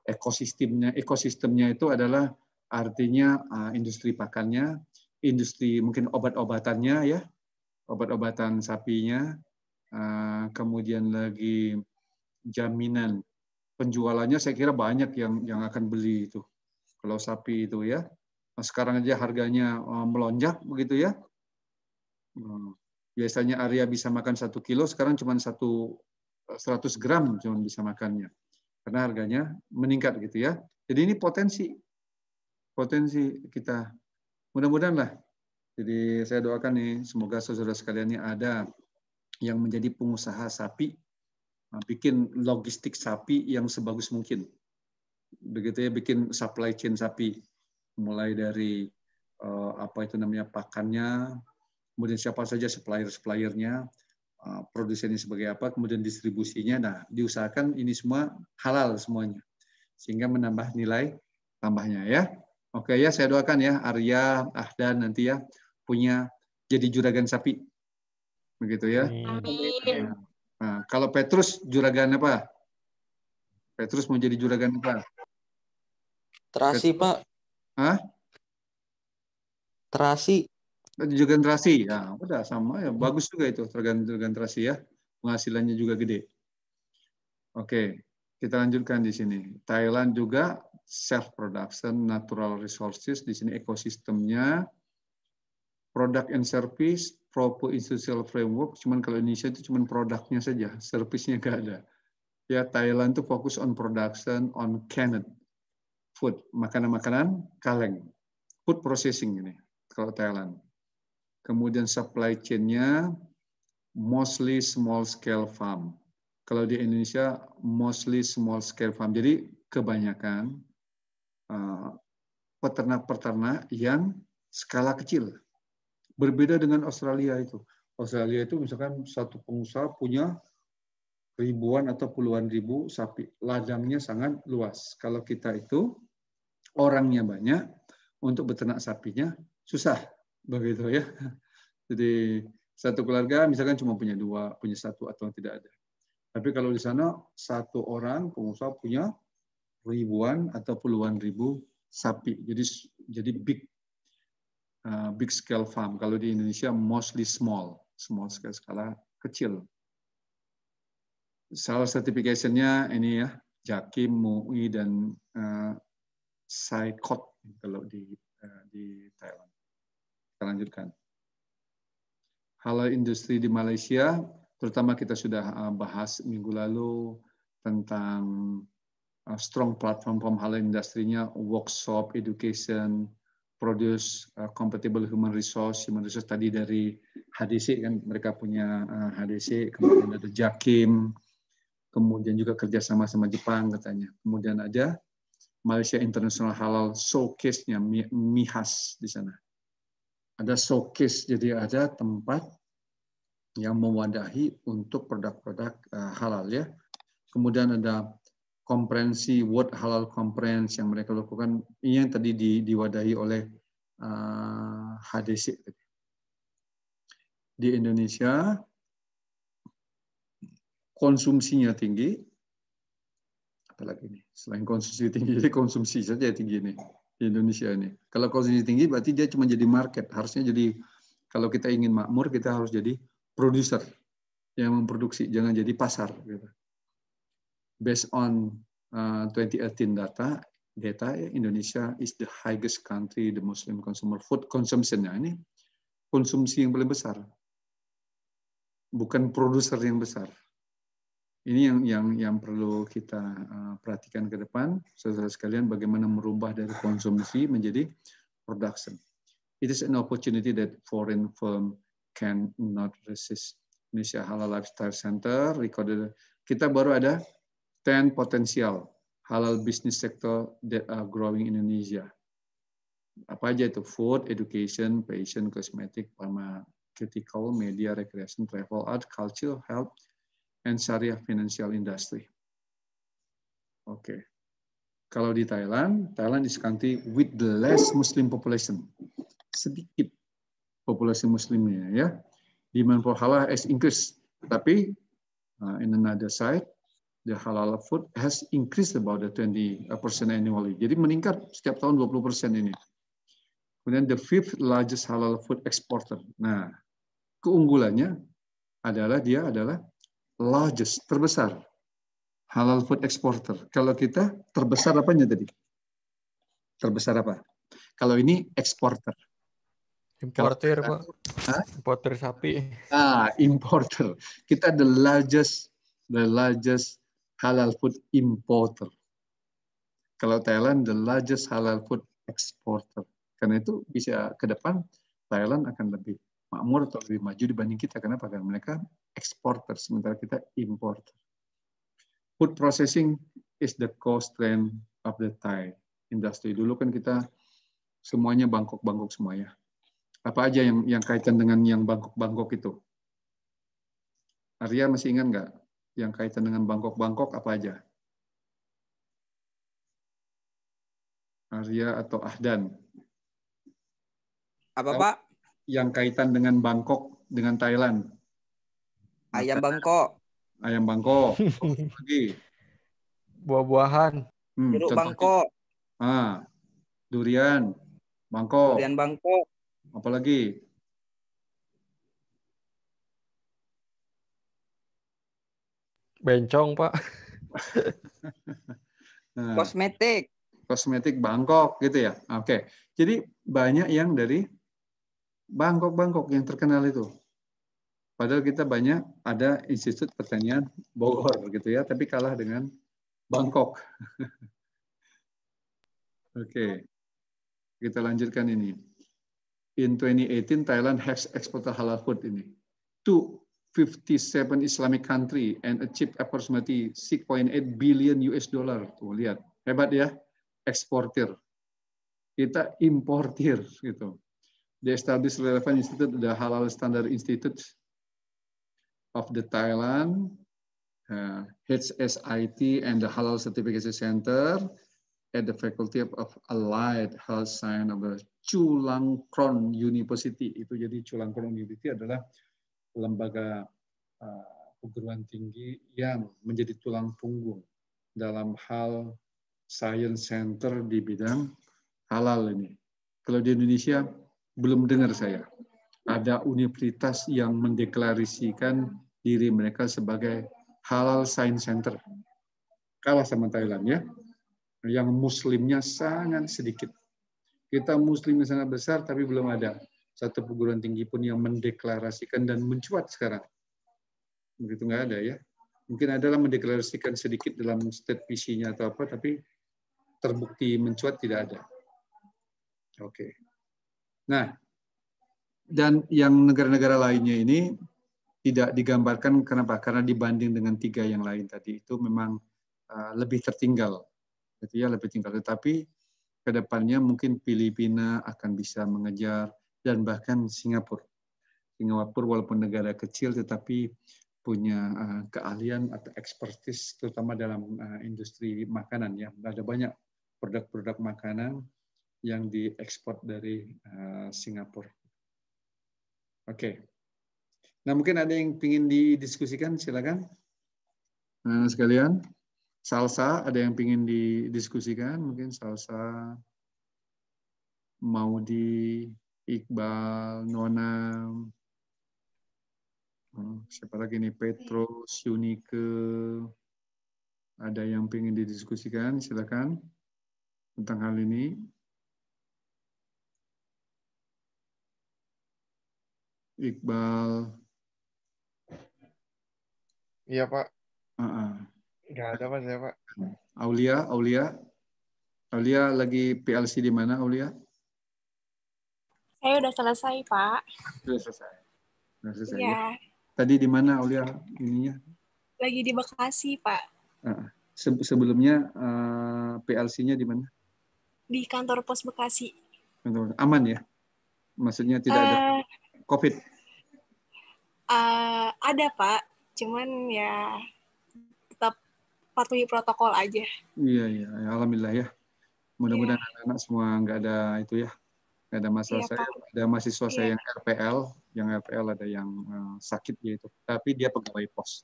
ekosistemnya itu adalah artinya industri pakannya, industri mungkin obat-obatannya ya, obat-obatan sapinya, kemudian lagi jaminan penjualannya saya kira banyak yang akan beli itu. Kalau sapi itu ya. Nah, sekarang aja harganya melonjak begitu ya. Biasanya Arya bisa makan 1 kilo, sekarang cuma 100 gram cuma bisa makannya. Karena harganya meningkat gitu ya. Jadi ini potensi kita. Mudah-mudahan lah. Jadi saya doakan nih, semoga saudara sekalian ini ada yang menjadi pengusaha sapi, bikin logistik sapi yang sebagus mungkin. Begitu ya, bikin supply chain sapi, mulai dari apa itu namanya pakannya, kemudian siapa saja supplier-suppliernya, produsennya sebagai apa, kemudian distribusinya. Nah, diusahakan ini semua halal semuanya, sehingga menambah nilai tambahnya ya. Oke ya, saya doakan ya Arya, Ahdan nanti ya punya jadi juragan sapi, begitu ya. Amin. Nah, kalau Petrus juragan apa? Petrus mau jadi juragan apa? Terasi, Pak. Hah? Terasi. Juragan terasi. Ya, udah sama ya. Bagus juga itu juragan terasi ya. Penghasilannya juga gede. Oke, kita lanjutkan di sini. Thailand juga self production natural resources, di sini ekosistemnya, product and service, proper institutional framework. Cuman kalau Indonesia itu cuman produknya saja, service-nya nggak ada. Ya, Thailand itu fokus on production, on canned food, makanan-makanan kaleng, food processing ini kalau Thailand. Kemudian supply chain-nya mostly small scale farm. Kalau di Indonesia mostly small scale farm. Jadi kebanyakan peternak-peternak yang skala kecil. Berbeda dengan Australia itu. Australia itu misalkan satu pengusaha punya ribuan atau puluhan ribu sapi. Ladangnya sangat luas. Kalau kita itu orangnya banyak, untuk beternak sapinya susah. Begitu ya. Jadi satu keluarga misalkan cuma punya 2, punya 1 atau tidak ada. Tapi kalau di sana satu orang pengusaha punya ribuan atau puluhan ribu sapi. Jadi big scale farm. Kalau di Indonesia mostly small scale, skala kecil. Salah certification-nya ini ya, JAKIM, MUI dan SAICOT kalau di Thailand. Kita lanjutkan. Halal industri di Malaysia, terutama kita sudah bahas minggu lalu tentang strong platform halal industrinya, workshop, education, produce compatible human resource tadi dari HDC kan, mereka punya HDC, kemudian ada JAKIM, kemudian juga kerjasama sama Jepang katanya. Kemudian ada Malaysia International Halal Showcase-nya, MIHAS di sana. Ada showcase, jadi ada tempat yang mewadahi untuk produk-produk halal ya. Kemudian ada konferensi World Halal Conference yang mereka lakukan, ini yang tadi diwadahi oleh HDC. Di Indonesia konsumsinya tinggi, apalagi nih selain konsumsi tinggi, jadi konsumsi saja tinggi nih di Indonesia ini. Kalau konsumsi tinggi berarti dia cuma jadi market, harusnya jadi kalau kita ingin makmur kita harus jadi produser yang memproduksi, jangan jadi pasar. Gitu. Based on 2018 data Indonesia is the highest country the Muslim consumer food consumption-nya, ini konsumsi yang paling besar, bukan produser yang besar. Ini yang perlu kita perhatikan ke depan, saudara sekalian, bagaimana merubah dari konsumsi menjadi production. It is an opportunity that foreign firm cannot resist. Indonesia Halal Lifestyle Center recorded, kita baru ada 10 potensial halal business sector that are growing in Indonesia. Apa aja itu? Food, education, fashion, cosmetic, pharmaceutical, media, recreation, travel, art, culture, health, and Syariah financial industry. Oke. Kalau di Thailand is country with the less Muslim population. Sedikit populasi Muslimnya ya. Demand for halal has increased. Tapi in another side, the halal food has increased about 20% annually. Jadi meningkat setiap tahun 20% ini. Kemudian the 5th largest halal food exporter. Nah, keunggulannya adalah dia adalah largest, terbesar Halal food exporter. Kalau kita terbesar apanya tadi? Terbesar apa? Kalau ini eksporter. Importer, Pak. Importer sapi. Importer. Kita the largest halal food importer. Kalau Thailand the largest halal food exporter. Karena itu bisa ke depan Thailand akan lebih makmur atau lebih maju dibanding kita. Kenapa? Karena mereka exporter, sementara kita importer. Food processing is the core strength of the Thai industry. Dulu kan kita semuanya Bangkok semua ya. Apa aja yang kaitan dengan yang Bangkok itu? Arya masih ingat nggak? Yang kaitan dengan Bangkok apa aja? Arya atau Ahdan? Apa, Pak? Yang kaitan dengan Bangkok, dengan Thailand. Ayam Bangkok. Ayam Bangkok. Lagi. Buah-buahan. Jeruk Bangkok. Durian. Bangkok. Durian Bangkok. Apalagi? Bencong, Pak. Kosmetik Bangkok gitu ya. Oke. Jadi banyak yang dari Bangkok yang terkenal itu. Padahal kita banyak ada Institut Pertanian Bogor gitu ya, tapi kalah dengan Bangkok. Oke. Kita lanjutkan ini. In 2018 Thailand has exported halal food ini to 57 Islamic country and achieved approximately $6.8 billion. Tuh lihat, hebat ya, eksportir. Kita importir gitu. The established relevant institute, the Halal Standard Institute of the Thailand, HSIT, and the Halal Certification Center at the Faculty of Allied Health Science of the Chulalongkorn University. Itu jadi Chulalongkorn University adalah lembaga perguruan tinggi yang menjadi tulang punggung dalam hal science center di bidang halal ini. Kalau di Indonesia belum dengar saya ada universitas yang mendeklarasikan diri mereka sebagai halal science center. Kalah sama Thailand ya, yang muslimnya sangat sedikit. Kita muslimnya sangat besar, tapi belum ada satu perguruan tinggi pun yang mendeklarasikan dan mencuat sekarang. Begitu nggak ada ya. Mungkin adalah mendeklarasikan sedikit dalam state PC-nya atau apa, tapi terbukti mencuat tidak ada. Oke. Nah, dan yang negara-negara lainnya ini tidak digambarkan, kenapa? Karena dibanding dengan 3 yang lain tadi itu memang lebih tertinggal, gitu ya, lebih tinggal. Tetapi kedepannya mungkin Filipina akan bisa mengejar, dan bahkan Singapura. Singapura walaupun negara kecil tetapi punya keahlian atau expertise terutama dalam industri makanan ya. Ada banyak produk-produk makanan yang diekspor dari Singapura. Oke. Nah, mungkin ada yang ingin didiskusikan, silakan. Nah, sekalian, salsa ada yang ingin didiskusikan, mungkin salsa, Maudi, Iqbal, Nona, siapa lagi nih, Petrus, Yunike, ada yang ingin didiskusikan, silakan tentang hal ini. Iqbal. Iya, Pak. Nggak ada, Pak, saya, Pak. Aulia lagi PLC di mana, Aulia? Saya udah selesai, Pak. Sudah selesai. Iya. Ya. Tadi di mana, Aulia, ininya? Lagi di Bekasi, Pak. Sebelumnya PLC-nya di mana? Di kantor pos Bekasi. Aman ya? Maksudnya tidak ada COVID? Ada, Pak. Cuman ya tetap patuhi protokol aja. Iya. Alhamdulillah ya. Mudah-mudahan anak-anak semua nggak ada itu ya. Nggak ada masalah. Iya, saya. Ada mahasiswa saya yang RPL. Yang RPL ada yang sakit gitu. Tapi dia pegawai pos.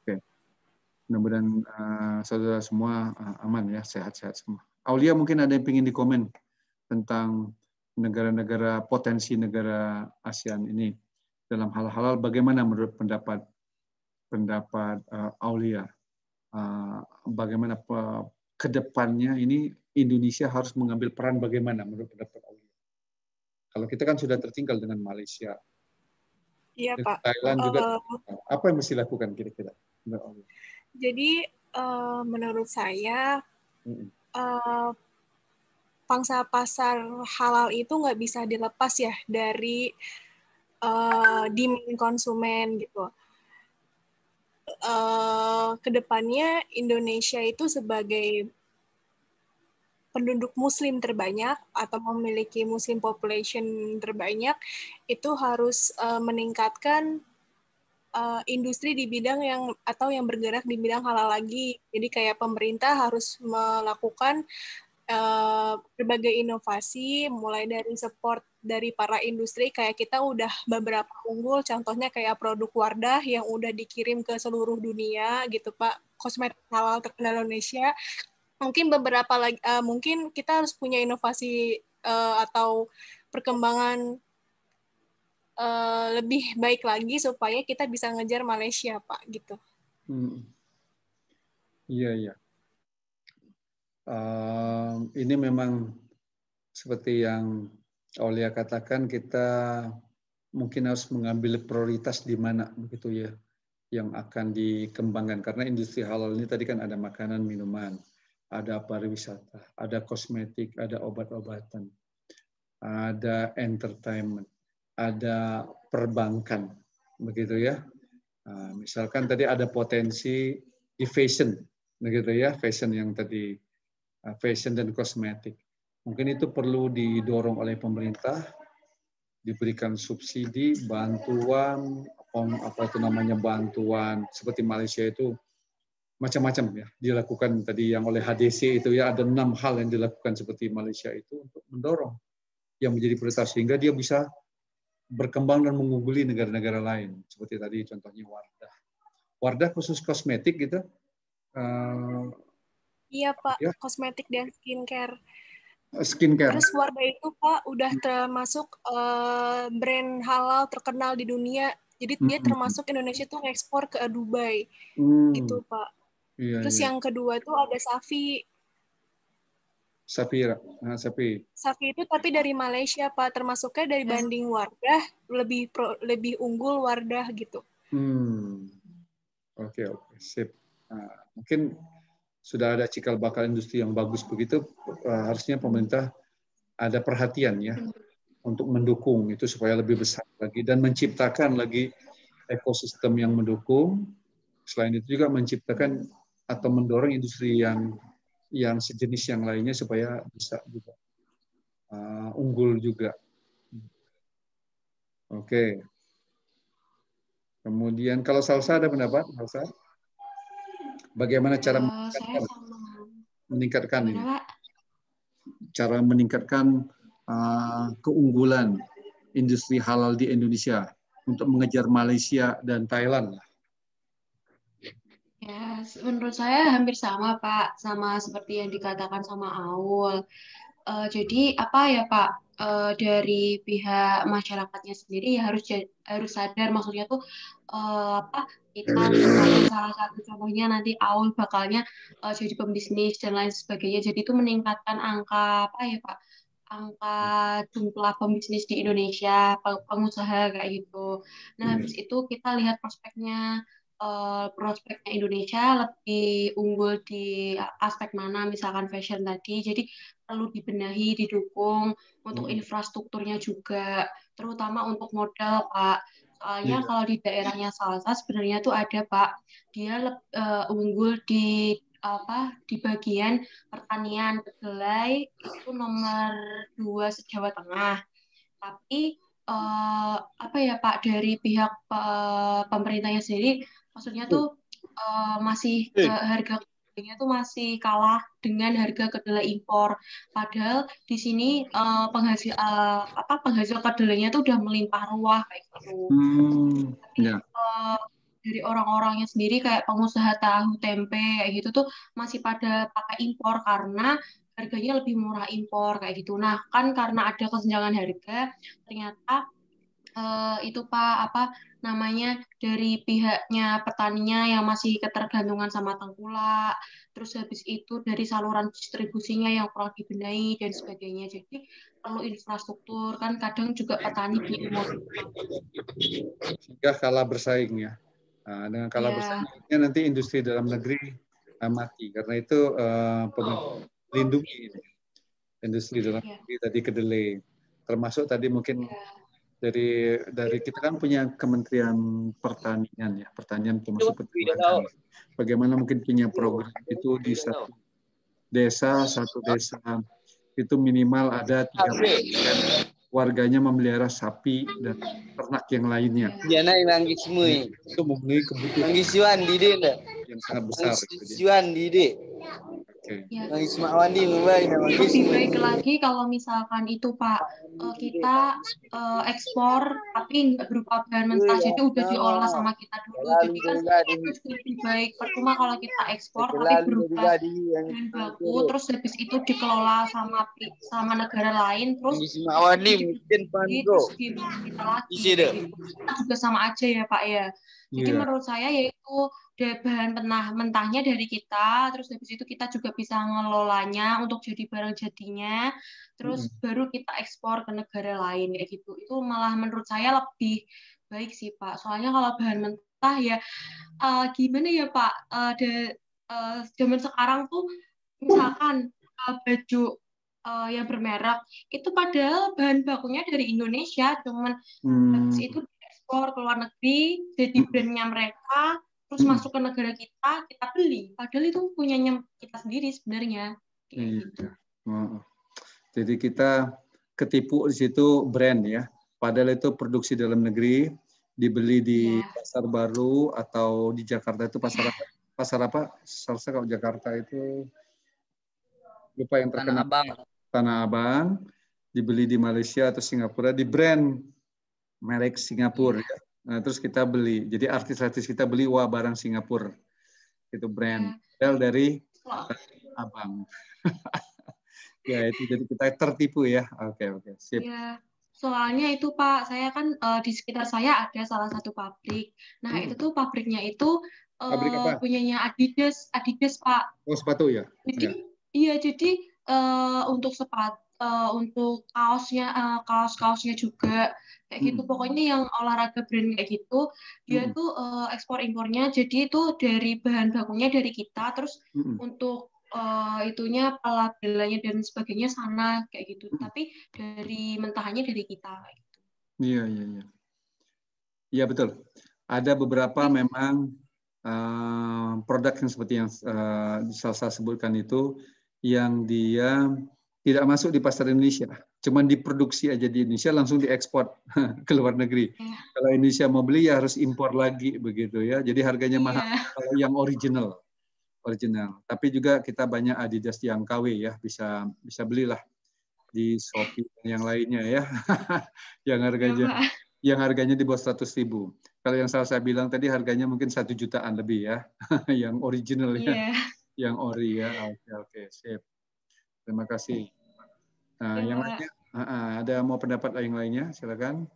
Oke. Mudah-mudahan saudara semua aman ya. Sehat-sehat semua. Aulia mungkin ada yang ingin dikomen tentang negara-negara potensi negara ASEAN ini dalam hal halal, bagaimana menurut pendapat Aulia bagaimana ke depannya ini Indonesia harus mengambil peran bagaimana menurut pendapat Aulia? Kalau kita kan sudah tertinggal dengan Malaysia, Iya, dengan Pak. Thailand juga, apa yang mesti lakukan kira-kira? Jadi menurut saya pangsa pasar halal itu nggak bisa dilepas ya dari demand konsumen gitu. Kedepannya Indonesia itu sebagai penduduk Muslim terbanyak atau memiliki Muslim population terbanyak itu harus meningkatkan industri di bidang yang bergerak di bidang halal lagi. Jadi kayak pemerintah harus melakukan berbagai inovasi, mulai dari support dari para industri, kayak kita udah beberapa unggul, contohnya kayak produk Wardah yang udah dikirim ke seluruh dunia gitu Pak, kosmetik halal terkenal Indonesia. Mungkin beberapa lagi, mungkin kita harus punya inovasi atau perkembangan lebih baik lagi supaya kita bisa ngejar Malaysia Pak gitu. Iya. Ini memang seperti yang Aulia katakan, kita mungkin harus mengambil prioritas di mana begitu ya yang akan dikembangkan, karena industri halal ini tadi kan ada makanan, minuman, ada pariwisata, ada kosmetik, ada obat-obatan, ada entertainment, ada perbankan begitu ya. Misalkan tadi ada potensi di fashion begitu ya, fashion yang tadi fashion dan kosmetik. Mungkin itu perlu didorong oleh pemerintah, diberikan subsidi, bantuan, bantuan seperti Malaysia itu macam-macam ya dilakukan tadi yang oleh HDC itu ya, ada 6 hal yang dilakukan seperti Malaysia itu untuk mendorong yang menjadi prioritas sehingga dia bisa berkembang dan mengungguli negara-negara lain seperti tadi contohnya Wardah khusus kosmetik gitu. Iya Pak, ya. Kosmetik dan skincare. Terus Wardah itu Pak udah termasuk brand halal terkenal di dunia. Jadi dia termasuk Indonesia tuh ekspor ke Dubai, gitu Pak. Iya, Terus yang kedua itu ada Safi. Safi itu tapi dari Malaysia Pak, termasuknya dari banding Wardah lebih unggul Wardah gitu. Oke, sip. Mungkin sudah ada cikal bakal industri yang bagus begitu, harusnya pemerintah ada perhatian ya untuk mendukung itu supaya lebih besar lagi dan menciptakan lagi ekosistem yang mendukung. Selain itu juga menciptakan atau mendorong industri yang sejenis yang lainnya supaya bisa juga unggul juga. Oke. Kemudian kalau Salsa ada pendapat, Salsa? Bagaimana cara meningkatkan ini? Cara meningkatkan keunggulan industri halal di Indonesia untuk mengejar Malaysia dan Thailand. Ya, menurut saya hampir sama Pak, sama seperti yang dikatakan sama Aul. Jadi apa ya Pak, dari pihak masyarakatnya sendiri ya harus sadar, maksudnya tuh kita misalnya salah satu contohnya nanti Aul bakalnya jadi pembisnis dan lain sebagainya, jadi itu meningkatkan angka angka jumlah pembisnis di Indonesia, pengusaha kayak gitu. Nah habis itu kita lihat prospeknya Indonesia lebih unggul di aspek mana, misalkan fashion tadi, jadi perlu dibenahi, didukung untuk infrastrukturnya juga, terutama untuk modal Pak. Soalnya kalau di daerahnya Salsa sebenarnya tuh ada Pak, dia unggul di bagian pertanian, kedelai itu nomor 2 se-Jawa Tengah. Tapi Pak, dari pihak pemerintahnya sendiri, maksudnya tuh masih harga kedelainya tuh masih kalah dengan harga kedelai impor. Padahal di sini penghasil kedelainya tuh udah melimpah ruah kayak gitu. Tapi dari orang-orangnya sendiri kayak pengusaha tahu tempe kayak gitu tuh masih pada pakai impor karena harganya lebih murah impor kayak gitu. Nah, kan karena ada kesenjangan harga, ternyata itu Pak namanya dari pihaknya petaninya yang masih ketergantungan sama tengkulak, terus habis itu dari saluran distribusinya yang kurang dibenahi dan sebagainya. Jadi perlu infrastruktur, kan kadang juga petani bingung. Sehingga kalah bersaing ya. Nah, dengan kalah bersaingnya nanti industri dalam negeri mati, karena itu pemerintah melindungi industri dalam negeri tadi kedelai, termasuk tadi mungkin dari kita kan punya Kementerian Pertanian ya, Pertanian termasuk peternakan. Bagaimana mungkin punya program itu di satu desa itu minimal ada 30% warganya memelihara sapi dan ternak yang lainnya. Itu memenuhi kebutuhan yang sangat besar. Lebih baik lagi kalau misalkan itu Pak, kita ekspor tapi nggak berupa bahan mentah, jadi udah diolah sama kita dulu. Jadi kan itu lebih baik. Percuma kalau kita ekspor tapi berupa bahan baku, terus habis itu dikelola sama negara lain, terus kita lagi. Kita juga sama aja ya Pak ya. Jadi menurut saya yaitu bahan mentahnya dari kita, terus habis itu kita juga bisa ngelolanya untuk jadi barang jadinya, terus baru kita ekspor ke negara lain kayak gitu. Itu malah menurut saya lebih baik sih Pak. Soalnya kalau bahan mentah ya gimana ya Pak, zaman sekarang tuh misalkan baju yang bermerek itu padahal bahan bakunya dari Indonesia, cuman habis itu diekspor ke luar negeri jadi brandnya mereka, terus masuk ke negara kita beli, padahal itu punyanya kita sendiri sebenarnya. Gitu. Jadi kita ketipu di situ brand ya, padahal itu produksi dalam negeri, dibeli di pasar baru atau di Jakarta itu pasar apa? Salsa kalau Jakarta itu lupa yang terkenal. Tanah Abang, dibeli di Malaysia atau Singapura, di brand merek Singapura. Ya. Nah, terus kita beli. Jadi artis-artis kita beli, wah barang Singapura. Itu brand. Padahal dari Abang. Ya, itu jadi kita tertipu ya. Oke, sip. Ya, soalnya itu Pak, saya kan di sekitar saya ada salah satu pabrik. Nah, itu tuh pabriknya itu punyanya Adidas Pak. Oh, sepatu ya? Jadi, jadi untuk sepatu, untuk kaos-kaosnya juga kayak gitu. Pokoknya yang olahraga brand kayak gitu, dia tuh ekspor impornya. Jadi itu dari bahan bakunya dari kita, terus untuk itunya pelabelannya dan sebagainya sana kayak gitu. Tapi dari mentahannya dari kita kayak gitu. Iya. Iya betul. Ada beberapa memang produk yang seperti yang Salsa sebutkan itu yang dia tidak masuk di pasar Indonesia, cuman diproduksi aja di Indonesia langsung diekspor ke luar negeri. Kalau Indonesia mau beli ya harus impor lagi begitu ya. Jadi harganya mahal kalau yang original. Tapi juga kita banyak Adidas yang KW ya, bisa belilah di Shopee dan yang lainnya ya. yang harganya di bawah 100.000. Kalau yang saya bilang tadi harganya mungkin 1 jutaan lebih ya. Yang original ya. Yang ori ya. Oke, sip. Terima kasih. Nah, yang lainnya ada mau pendapat yang lainnya? Silakan.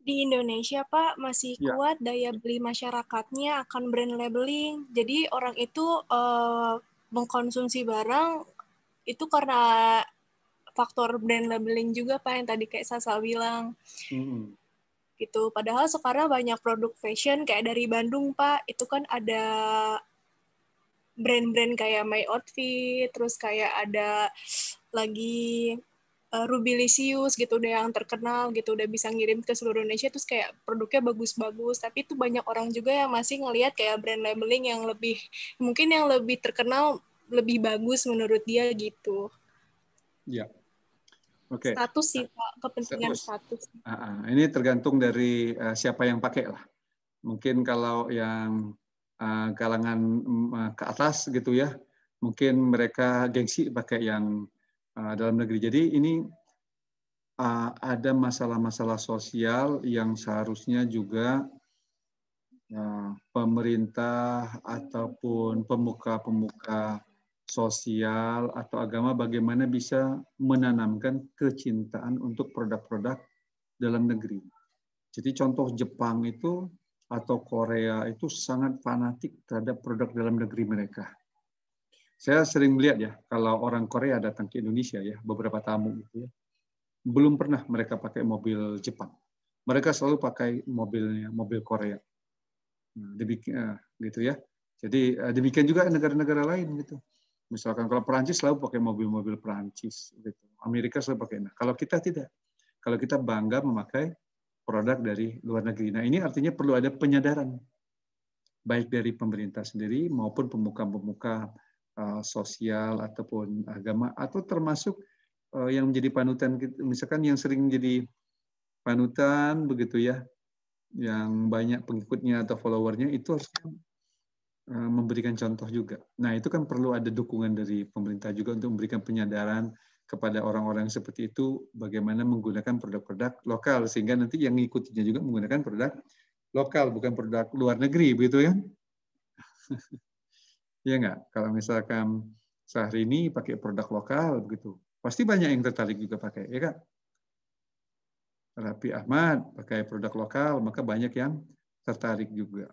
Di Indonesia, Pak, masih kuat daya beli masyarakatnya akan brand labeling. Jadi orang itu mengkonsumsi barang itu karena faktor brand labeling juga, Pak, yang tadi kayak Sasa bilang. Gitu. Padahal sekarang banyak produk fashion kayak dari Bandung, Pak, itu kan ada brand-brand kayak My Outfit, terus kayak ada lagi Rubilicious gitu, udah yang terkenal gitu, udah bisa ngirim ke seluruh Indonesia, terus kayak produknya bagus-bagus, tapi itu banyak orang juga yang masih ngelihat kayak brand labeling yang lebih, mungkin yang lebih terkenal, lebih bagus menurut dia gitu. Iya. Oke. Status sih Pak, kepentingan status. Ini tergantung dari siapa yang pakai lah. Mungkin kalau yang kalangan ke atas gitu ya, mungkin mereka gengsi pakai yang dalam negeri. Jadi ini ada masalah-masalah sosial yang seharusnya juga pemerintah ataupun pemuka-pemuka sosial atau agama bagaimana bisa menanamkan kecintaan untuk produk-produk dalam negeri. Jadi contoh Jepang itu atau Korea itu sangat fanatik terhadap produk dalam negeri mereka. Saya sering melihat ya, kalau orang Korea datang ke Indonesia ya, beberapa tamu gitu ya, belum pernah mereka pakai mobil Jepang. Mereka selalu pakai mobil Korea. Gitu ya. Jadi demikian juga negara-negara lain gitu. Misalkan kalau Perancis selalu pakai mobil-mobil Perancis gitu. Amerika selalu pakai. Nah, kalau kita tidak. Kalau kita bangga memakai produk dari luar negeri. Nah, ini artinya perlu ada penyadaran baik dari pemerintah sendiri maupun pemuka-pemuka sosial ataupun agama atau termasuk yang menjadi panutan, misalkan yang sering menjadi panutan begitu ya, yang banyak pengikutnya atau followernya itu harus memberikan contoh juga. Nah, itu kan perlu ada dukungan dari pemerintah juga untuk memberikan penyadaran kepada orang-orang seperti itu bagaimana menggunakan produk-produk lokal sehingga nanti yang mengikutinya juga menggunakan produk lokal bukan produk luar negeri begitu ya. Ya enggak? Kalau misalkan Syahrini pakai produk lokal begitu, pasti banyak yang tertarik juga pakai, ya kan? Raffi Ahmad pakai produk lokal, maka banyak yang tertarik juga.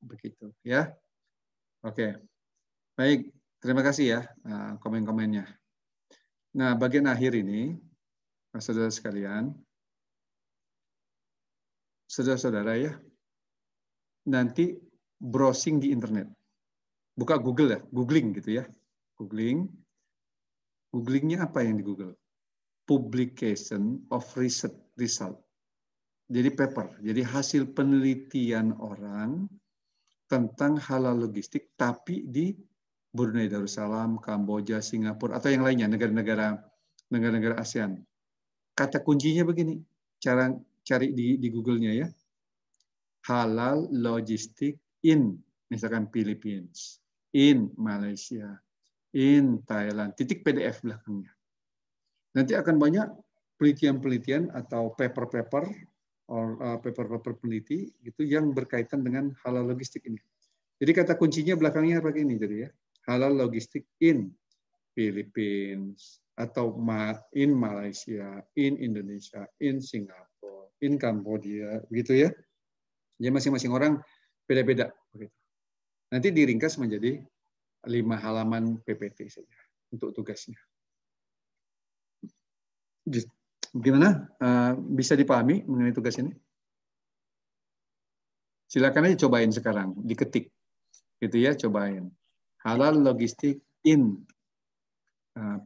Begitu ya. Oke. Baik, terima kasih ya komen-komennya. Nah, bagian akhir ini, saudara sekalian, saudara-saudara ya, nanti browsing di internet. Buka Google ya, googling gitu ya. Googlingnya apa yang di Google? Publication of research result. Jadi paper, jadi hasil penelitian orang tentang halal logistik, tapi di Brunei Darussalam, Kamboja, Singapura, atau yang lainnya, negara-negara ASEAN. Kata kuncinya begini, cara cari di Google-nya ya, halal logistik in, misalkan Philippines, in Malaysia, in Thailand, titik PDF belakangnya. Nanti akan banyak penelitian-penelitian atau paper-paper peneliti gitu yang berkaitan dengan halal logistik ini. Jadi kata kuncinya belakangnya pakai ini jadi ya. Halal logistik in Philippines atau in Malaysia, in Indonesia, in Singapura, in Kamboja, begitu ya. Jadi masing-masing orang beda-beda begitu. Nanti diringkas menjadi 5 halaman PPT saja untuk tugasnya. Gimana? Bisa dipahami mengenai tugas ini? Silakan aja cobain sekarang, diketik. Gitu ya, cobain. Halal logistik in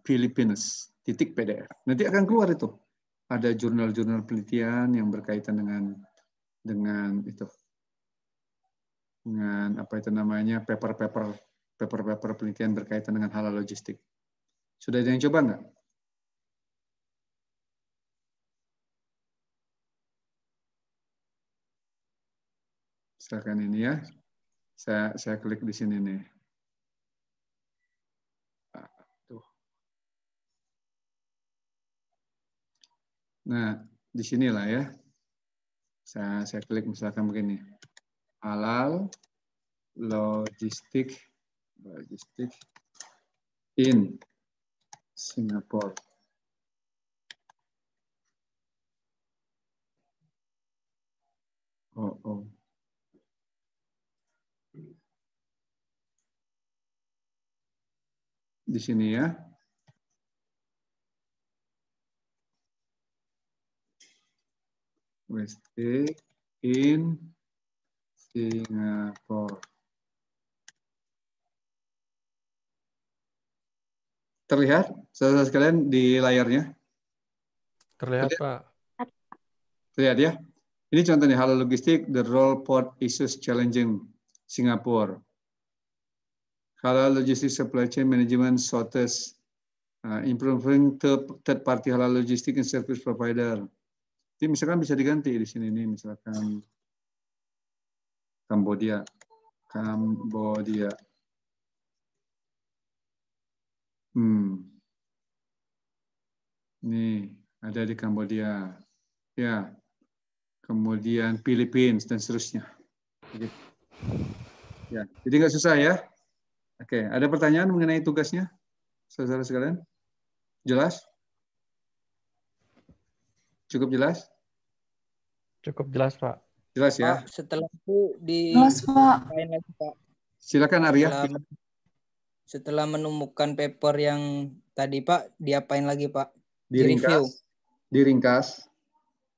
Philippines, titik PDF. Nanti akan keluar itu. Ada jurnal-jurnal penelitian yang berkaitan dengan itu. Dengan apa itu namanya, paper-paper penelitian berkaitan dengan halal logistik. Sudah ada yang coba nggak? Misalkan ini ya, saya klik di sini nih. Nah, di sinilah ya. Saya klik misalkan begini. Halal logistik in Singapura. Oh. Di sini ya. Logistik in Singapura. Terlihat, saudara sekalian di layarnya? Terlihat, Pak. Terlihat ya. Ini contohnya halal logistik, the role port issues challenging Singapore. Halal logistic supply chain management shortage, improving third party halal logistic and service provider. Jadi misalkan bisa diganti di sini nih, misalkan Kamboja. Nih, ada di Kamboja. Ya. Kemudian Philippines dan seterusnya. Ya, jadi nggak susah ya. Oke, ada pertanyaan mengenai tugasnya, saudara sekalian? Jelas? Cukup jelas? Cukup jelas, Pak. Jelas ya? Pak, setelah itu Jelas, Pak. diapain lagi, Pak? Silakan Arya. Setelah menemukan paper yang tadi, Pak, diapain lagi, Pak? Diringkas. Diringkas.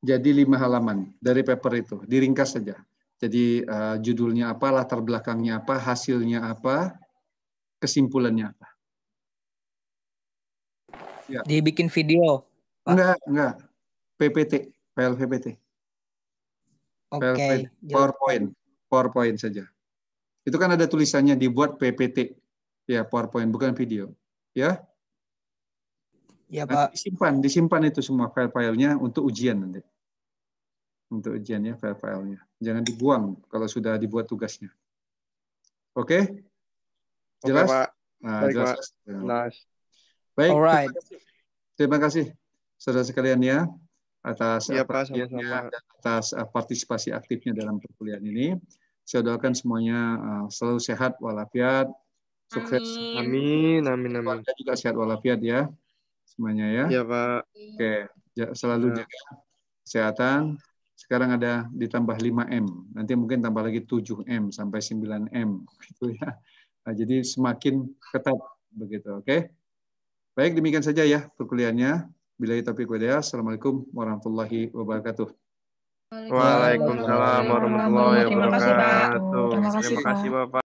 Jadi 5 halaman dari paper itu. Diringkas saja. Jadi judulnya apa, latar belakangnya apa, hasilnya apa, kesimpulannya apa. Ya. Dibikin video, Pak? Enggak. PPT, file PPT. Oke. PowerPoint saja. Itu kan ada tulisannya dibuat PPT. Ya, PowerPoint, bukan video. Ya. Ya, Pak. Disimpan itu semua file-filenya untuk ujian nanti. Untuk ujiannya file-filenya. Jangan dibuang kalau sudah dibuat tugasnya. Oke? Jelas? Oke, Pak. Nah, Baik, jelas. Pak. Jelas. Baik. Alright. Terima kasih saudara sekalian ya atas Pak, sama-sama. dan atas partisipasi aktifnya dalam perkuliahan ini. Saya doakan semuanya selalu sehat walafiat, sukses. Amin. Keluarga juga sehat walafiat ya semuanya ya. Iya, Pak. Oke, selalu jaga kesehatan. Sekarang ada ditambah 5M. Nanti mungkin tambah lagi 7M sampai 9M gitu ya. Nah, jadi semakin ketat begitu, oke? Baik, demikian saja ya perkuliahannya. Billahi taufiq wal hidayah. Assalamualaikum warahmatullahi wabarakatuh. Waalaikumsalam warahmatullahi Terima kasih, Pak. wabarakatuh. Terima kasih, Terima kasih, Pak. Bapak.